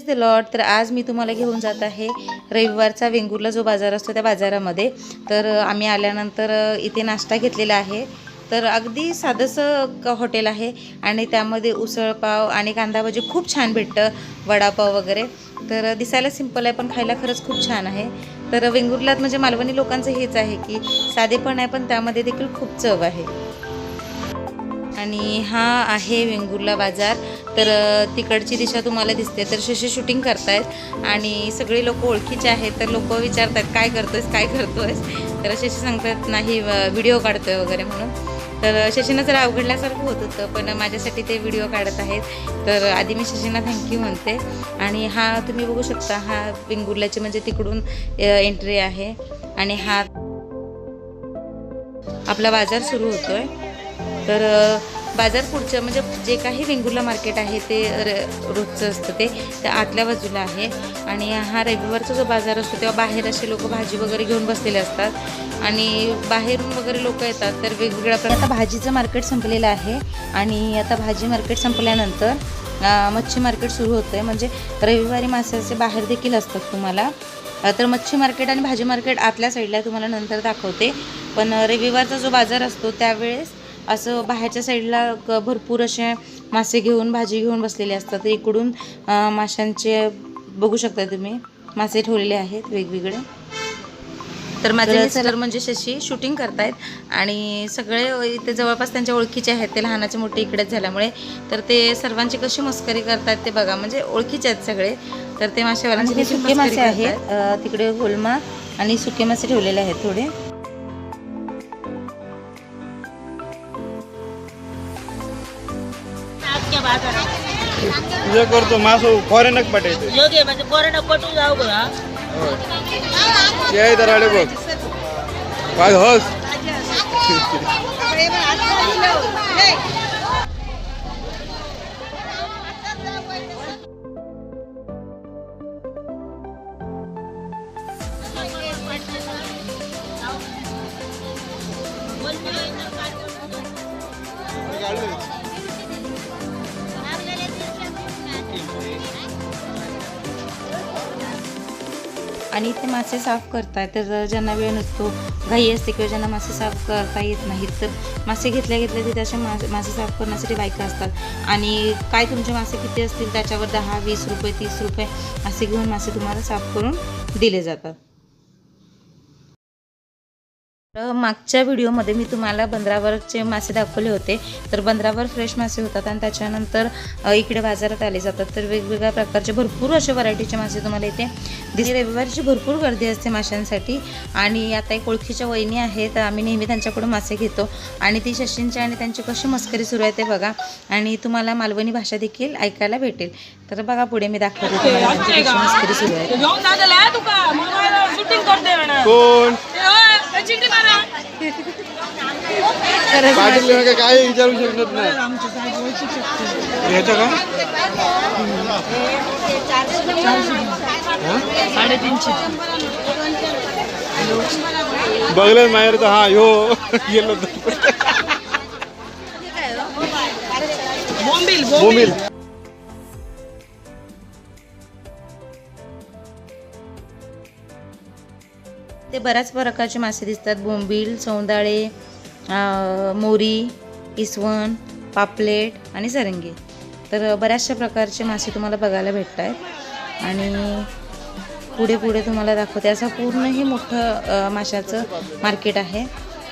The Lord. तर आज मी तुम्हाला घेऊन जात आहे रविवारचा वेंगुर्ला जो बाजार असतो त्या बाजारामध्ये. तर आम्ही आल्यानंतर इथे नाश्ता घेतलेला आहे. तर अगदी साधंसं हॉटेल आहे आणि त्यामध्ये उसळपाव आणि कांदाभजी खूप छान भेटतं, वडापाव वगैरे. तर दिसायला सिंपल आहे पण खायला खरंच खूप छान आहे. तर वेंगुर्ल्यात म्हणजे मालवणी लोकांचं हेच आहे की साधेपण आहे पण त्यामध्ये देखील खूप चव आहे. आणि हा आहे वेंगुर्ला बाजार. तर तिकडची दिशा तुम्हाला दिसते. तर शशी शूटिंग करतायत आणि सगळे लोक ओळखीचे आहेत. तर लोक विचारतात काय करतोयस काय करतोयस. तर शशी सांगतात नाही व्हिडिओ काढतोय वगैरे म्हणून. तर शशीनं जरा अवघडल्यासारखं होत होतं पण माझ्यासाठी ते व्हिडिओ काढत आहेत. तर आधी मी शशींना थँक्यू म्हणते. आणि हा तुम्ही बघू शकता हा वेंगुर्ल्याची म्हणजे तिकडून एंट्री आहे आणि हा आपला बाजार सुरू होतोय. तर बाजार पुढचं म्हणजे जे काही वेंगुर्ला मार्केट आहे ते रोजचं असतं ते आतल्या बाजूला आहे. आणि हा रविवारचा जो बाजार असतो तेव्हा बाहेर असे लोक भाजी वगैरे घेऊन बसलेले असतात आणि बाहेरून वगैरे लोक येतात. तर वेगवेगळ्या प्रकार आता भाजीचं मार्केट संपलेलं आहे आणि आता भाजी मार्केट संपल्यानंतर मच्छी मार्केट सुरू होतं आहे. म्हणजे रविवारी माशाचे बाहेर देखील असतात तुम्हाला. तर मच्छी मार्केट आणि भाजी मार्केट आतल्या साईडला तुम्हाला नंतर दाखवते. पण रविवारचा जो बाजार असतो त्यावेळेस असं बाहेरच्या साईडला भरपूर असे मासे घेऊन भाजी घेऊन बसलेले असतात. तर इकडून माशांचे बघू शकता तुम्ही मासे ठेवलेले आहेत वेगवेगळे. तर माझे मिस्टर म्हणजे शशी शूटिंग करतायत आणि सगळे इथे जवळपास त्यांच्या ओळखीचे आहेत. ते लहानाचे मोठे इकडेच झाल्यामुळे तर ते सर्वांची कशी मस्करी करतात ते बघा. म्हणजे ओळखीचे आहेत सगळे. तर ते मासेवाल्यांचे सुके मासे आहेत तिकडे होलमा आणि सुके मासे ठेवलेले आहेत थोडे. तुझं करतो मासो फॉरेनक पाठायचं योग्य म्हणजे फॉरेनक पटून जाऊ बघा. जय दराडे बघ काय हस. आणि ते मासे साफ करतात. तर ज्यांना वेळ नसतो घाई असते किंवा ज्यांना मासे साफ करता येत नाहीत तर मासे घेतल्या तिथे असे मासे साफ करण्यासाठी बायका असतात. आणि काय तुमचे मासे किती असतील त्याच्यावर 10-20 रुपये 30 रुपये असे घेऊन मासे तुम्हाला साफ करून दिले जातात. मागच्या व्हिडिओमध्ये मी तुम्हाला बंदरावरचे मासे दाखवले होते. तर बंदरावर फ्रेश मासे होतात आणि त्याच्यानंतर इकडे बाजारात आले जातात. तर वेगवेगळ्या प्रकारचे भरपूर असे व्हरायटीचे मासे तुम्हाला इथे दिसते. रविवारची भरपूर गर्दी असते माशांसाठी. आणि आता एक ओळखीच्या वहिनी आहेत तर आम्ही नेहमी त्यांच्याकडून मासे घेतो आणि ती शशींची आणि त्यांची कशी मस्करी सुरू आहे ते बघा. आणि तुम्हाला मालवणी भाषा देखील ऐकायला भेटेल. तर बघा पुढे मी दाखवते तुम्हाला त्यांची कशी मस्करी सुरू आहे. कोण पाटील काय विचारू शकत नाही. ह्याचं का 350 बघलं माहेर तर हा ह्यो गेलो बोंबील. ते बऱ्याच प्रकारचे मासे दिसतात. बोंबील, सौंदाळे, मोरी, इसवण, पापलेट आणि सरंगी. तर बऱ्याचशा प्रकारचे मासे तुम्हाला बघायला भेटत आहेत. आणि पुढे तुम्हाला दाखवते असं पूर्ण हे मोठं माशाचं मार्केट आहे.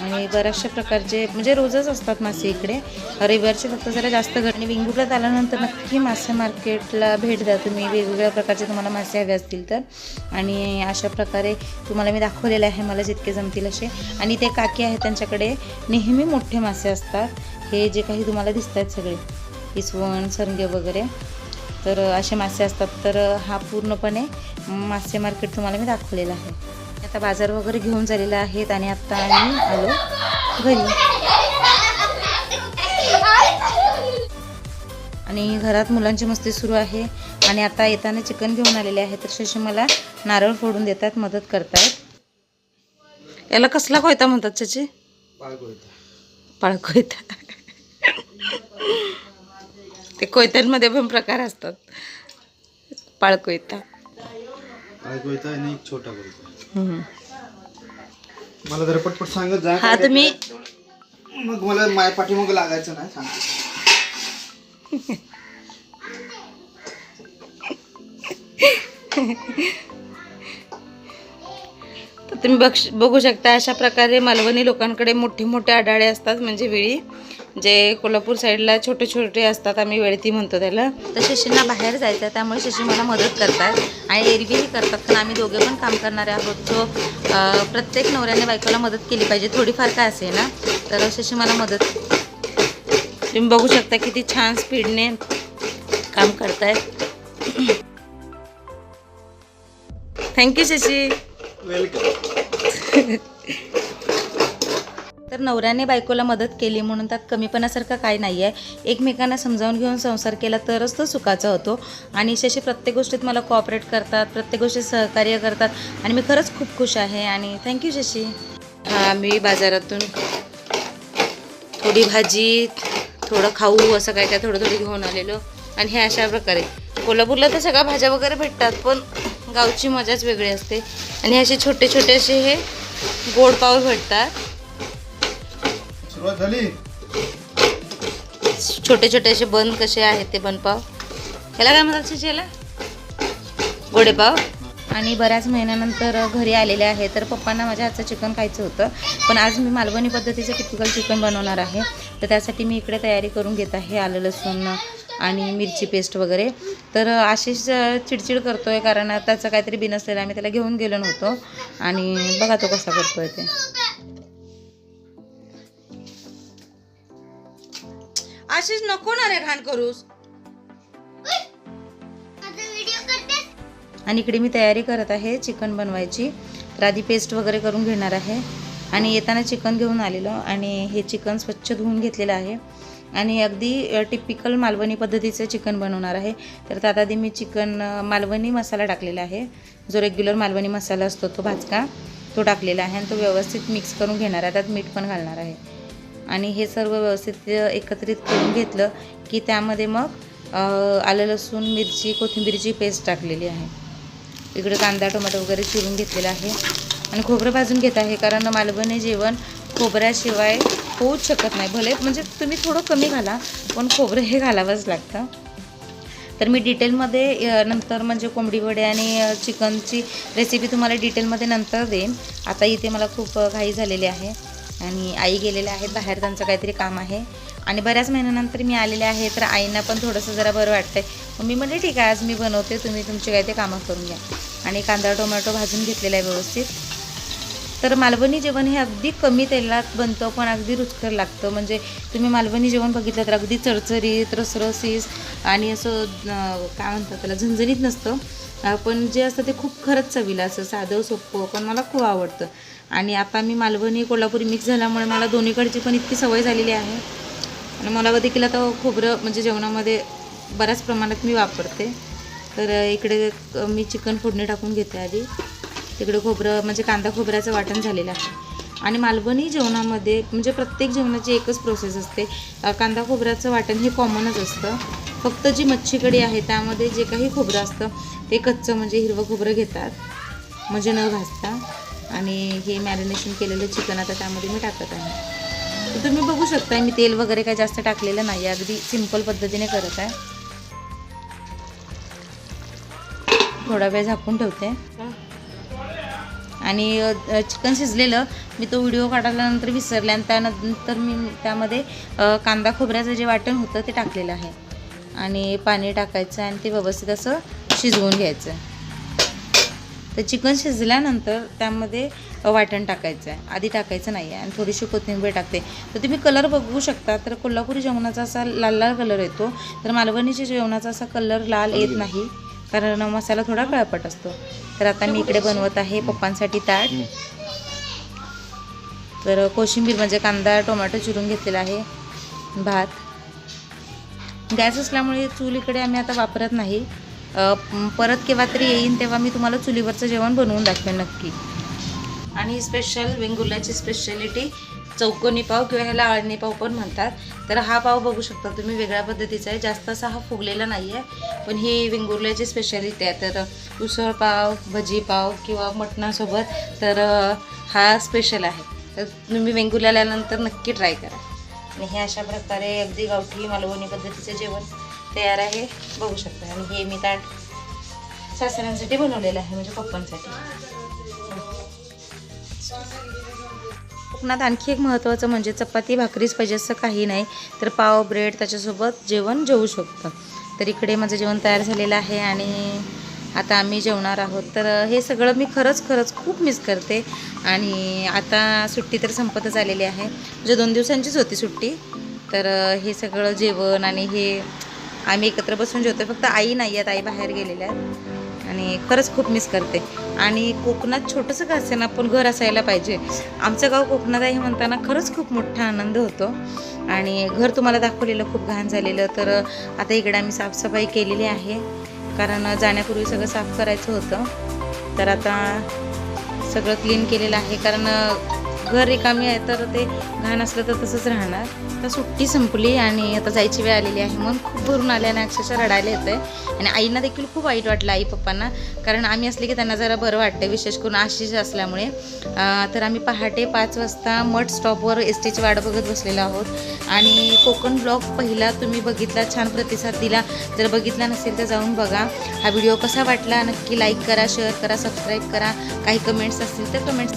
आणि बऱ्याचशा प्रकारचे म्हणजे रोजच असतात मासे इकडे. रविवारचे फक्त जरा जास्त गर्दी. वेंगुर्ल्यात आल्यानंतर नक्की मासे मार्केटला भेट द्या तुम्ही. वेगवेगळ्या प्रकारचे तुम्हाला मासे हवे असतील तर. आणि अशा प्रकारे तुम्हाला मी दाखवलेले आहे मला जितके जमतील असे. आणि ते काकी आहेत त्यांच्याकडे नेहमी मोठे मासे असतात. हे जे काही तुम्हाला दिसत आहेत सगळे इसवण सरंगे वगैरे तर असे मासे असतात. तर हा पूर्णपणे मासे मार्केट तुम्हाला मी दाखवलेलं आहे. आता बाजार वगैरे घेऊन झालेला आहेत आणि आता आम्ही आलो घरी. आणि घरात मुलांची मस्ती सुरू आहे. आणि आता येताना चिकन घेऊन आलेले आहे. तर शशी मला नारळ फोडून देतात मदत करतायत. याला कसला कोयता म्हणतात शशी? पाळकोयता. ते कोयत्यांमध्ये पण प्रकार असतात. पाळकोयता. पाळकोयता आणि एक छोटा कोयता. मला जरा पटपट सांगत जा. हा तुम्ही मग मला माय पाठीमाग लागायचं नाही सांग. तर तुम्ही बघू शकता अशा प्रकारे मालवणी लोकांकडे मोठे मोठे आढाळे असतात, म्हणजे वेळी, जे कोल्हापूर साईडला छोटे छोटे असतात, आम्ही वेळती म्हणतो त्याला. तर शशींना बाहेर जायचं आहे, त्यामुळे शशी मला मदत करतात आणि एरवीही करतात, कारण आम्ही दोघे पण काम करणारे आहोत. जो प्रत्येक नवऱ्याने बायकोला मदत केली पाहिजे, थोडीफार काय असेल ना. तर शशी मला मदत, तुम्ही बघू शकता किती छान स्पीडने काम करतायत. थँक्यू शशी. वेलकम. तर नवऱ्याने बायकोला मदत केली म्हणून त्यात कमीपणासारखं काही नाही आहे. एकमेकांना समजावून घेऊन संसार केला तरच तो सुखाचा होतो. आणि शशी प्रत्येक गोष्टीत मला कोऑपरेट करतात, प्रत्येक गोष्टीत सहकार्य करतात आणि मी खरंच खूप खुश आहे. आणि थँक्यू शशी. हा, मी बाजारातून थोडी भाजी, थोडं खाऊ, असं काय काय थोडं थोडी घेऊन आलेलो. आणि हे अशा प्रकारे कोल्हापूरला तर सगळ्या भाज्या वगैरे भेटतात, पण गावची मजाच वेगळी असते. आणि असे छोटे छोटे असे हे गोड पाव भेटतात, सुरुवात झाली. छोटे छोटे असे बन कसे आहेत ते बनपाव. ह्याला काय म्हणतात शिशेला? गोडेपाव. आणि बऱ्याच महिन्यानंतर घरी आलेले आहे. तर पप्पांना माझ्या हातचं चिकन खायचं होतं, पण आज मी मालवणी पद्धतीचं टिपिकल चिकन बनवणार आहे. तर त्यासाठी मी इकडे तयारी करून घेत आहे, आलं लसूण आणि मिरची पेस्ट वगैरे. तर आशिष चिडचिड करतोय कारण त्याचं काहीतरी बिनसलेलं, आम्ही त्याला घेऊन गेलो नव्हतो. आणि बघा तो कसा करतोय ते. आशिष नको ना रे घाण करूस. आणि इकडे मी तयारी करत आहे चिकन बनवायची. तर आधी पेस्ट वगैरे करून घेणार आहे. आणि येताना चिकन घेऊन आलेलो आणि हे चिकन स्वच्छ धुवून घेतलेलं आहे. आणि अगदी टिपिकल मालवणी पद्धतीचं चिकन बनवणार आहे. तर त्यात आधी मी चिकन मालवणी मसाला टाकलेला आहे, जो रेग्युलर मालवणी मसाला असतो तो भाजका, तो टाकलेला आहे. आणि तो व्यवस्थित मिक्स करून घेणार आहे. त्यात मीठ पण घालणार आहे. आणि हे सर्व व्यवस्थित एकत्रित करून घेतलं की त्यामध्ये मग आलं लसूण मिरची कोथिंबीरची पेस्ट टाकलेली आहे. इकडे कांदा टोमॅटो वगैरे चिरून घेतलेला आहे. आणि खोबरं भाजून घेत आहे, कारण मालवणी जेवण खोबऱ्याशिवाय होऊच शकत नाही. भले म्हणजे तुम्ही थोडं कमी घाला, पण खोबरं हे घालावंच लागतं. तर मी डिटेलमध्ये नंतर म्हणजे कोंबडी वडे आणि चिकनची रेसिपी तुम्हाला डिटेलमध्ये नंतर देईन. आता इथे मला खूप घाई झालेली आहे आणि आई गेलेल्या आहेत बाहेर, त्यांचं काहीतरी काम आहे. आणि बऱ्याच महिन्यानंतर मी आलेले आहे, तर आईंना पण थोडंसं जरा बरं वाटतंय. मग मी म्हणले ठीक आहे, आज मी बनवते, तुम्ही तुमचे काय ते कामं करून घ्या. आणि कांदा टोमॅटो भाजून घेतलेला आहे व्यवस्थित. तर मालवणी जेवण हे अगदी कमी तेलात बनतं, पण अगदी रुचकर लागतं. म्हणजे तुम्ही मालवणी जेवण बघितलं तर अगदी चरचरीत, रसरसीस आणि असं काय म्हणतात त्याला, झणझणीत नसतं, पण जे असतं ते खूप खरंच चवीला, असं साधं सोपं, पण मला खूप आवडतं. आणि आता मी मालवणी कोल्हापुरी मिक्स झाल्यामुळे मला दोन्हीकडची पण इतकी सवय झालेली आहे. आणि मला देखील आता खोबरं म्हणजे जेवणामध्ये बऱ्याच प्रमाणात मी वापरते. तर इकडे मी चिकन फोडणी टाकून घेते आधी. तिकडे खोबरं म्हणजे कांदा खोबऱ्याचं वाटण झालेलं आहे. आणि मालवणी जेवणामध्ये म्हणजे प्रत्येक जेवणाची एकच प्रोसेस असते. कांदा खोबऱ्याचं वाटण हे कॉमनच असतं. फक्त जी मच्छी कढी आहे त्यामध्ये जे काही खोबरं असतं ते कच्चं म्हणजे हिरवं खोबरं घेतात, म्हणजे न भाजता. आणि हे मॅरिनेशन केलेलं चिकन आता त्यामध्ये मी टाकत आहे. तर तुम्ही बघू शकता मी तेल वगैरे काही जास्त टाकलेलं नाही, अगदी सिंपल पद्धतीने करत आहे. थोडा वेळ झाकून ठेवते. आणि चिकन शिजलेलं मी तो व्हिडिओ काढल्यानंतर विसरले आणि त्यानंतर मी त्यामध्ये कांदा खोबऱ्याचं जे वाटण होतं ते टाकलेलं आहे. आणि पाणी टाकायचं आणि ते व्यवस्थित असं शिजवून घ्यायचं. तर चिकन शिजल्यानंतर त्यामध्ये वाटण टाकायचं आहे, आधी टाकायचं नाही आहे. आणि थोडीशी कोथिंबीर टाकते. तर तुम्ही कलर बघू शकता, तर कोल्हापुरी जेवणाचा असा लाल लाल कलर येतो, तर मालवणीच्या जेवणाचा असा कलर लाल येत नाही, कारण मसाला थोडा काळपट असतो. तर आता मी इकडे बनवत आहे पप्पांसाठी ताट. तर कोशिंबीर म्हणजे कांदा टोमॅटो चिरून घेतलेला आहे. भात, गॅस असल्यामुळे चूल इकडे आम्ही आता वापरत नाही. परत केव्हा तरी येईन तेव्हा मी तुम्हाला चुलीवरचं जेवण बनवून दाखवेन नक्की. आणि स्पेशल वेंगुर्ल्याची स्पेशालिटी चौकोनी पाव किंवा ह्याला आळणी पाव पण म्हणतात. तर हा पाव बघू शकता तुम्ही, वेगळ्या पद्धतीचा आहे, जास्त असा हा फुगलेला नाही आहे, पण ही वेंगुर्ल्याची स्पेशालिटी आहे. तर उसळ पाव, भजी पाव किंवा मटणासोबत तर हा स्पेशल आहे. तर तुम्ही वेंगुर्ल्याला आल्यानंतर नक्की ट्राय करा. आणि हे अशा प्रकारे अगदी गावठी मालवणी पद्धतीचे जेवण तयार आहे, बघू शकता. आणि हे मी ताट सासऱ्यांसाठी बनवलेलं आहे, म्हणजे पप्पांसाठी. कोकणात आणखी एक महत्त्वाचं म्हणजे चपाती भाकरीच पाहिजे असं काही नाही, तर पाव ब्रेड त्याच्यासोबत जेवण जेवू शकतं. तर इकडे माझं जेवण तयार झालेलं आहे आणि आता आम्ही जेवणार आहोत. तर हे सगळं मी खरंच खूप मिस करते. आणि आता सुट्टी तर संपतच आलेली आहे, म्हणजे 2 दिवसांचीच होती सुट्टी. तर हे सगळं जेवण आणि हे आम्ही एकत्र बसून जेवतो. फक्त आई नाही आहेत, आई बाहेर गेलेल्या आहेत आणि खरंच खूप मिस करते. आणि कोकणात छोटंसं का असेना पण घर असायला पाहिजे. आमचं गाव कोकणात आहे म्हणताना खरंच खूप मोठा आनंद होतो. आणि घर तुम्हाला दाखवलेलं खूप घाण झालेलं. तर आता इकडे आम्ही साफसफाई केलेली आहे, कारण जाण्यापूर्वी सगळं साफ करायचं होतं. तर आता सगळं क्लीन केलेलं आहे, कारण घर रिकामी आहे तर ते घाण असलं तर तसंच राहणार. तर सुट्टी संपली आणि आता जायची वेळ आलेली आहे. मन खूप भरून आल्याने अक्षरशः रडायला येतं आहे. आणि आईंना देखील खूप वाईट वाटलं, आई पप्पांना, कारण आम्ही असले की त्यांना जरा बरं वाटतं, विशेष करून आशिष असल्यामुळे. तर आम्ही पहाटे 5 वाजता मठ स्टॉपवर एसटीची वाट बघत बसलेलो आहोत. आणि कोकण ब्लॉग पहिला तुम्ही बघितला, छान प्रतिसाद दिला. जर बघितला नसेल तर जाऊन बघा. हा व्हिडिओ कसा वाटला नक्की लाईक करा, शेअर करा, सबस्क्राईब करा. काही कमेंट्स असतील तर कमेंट्स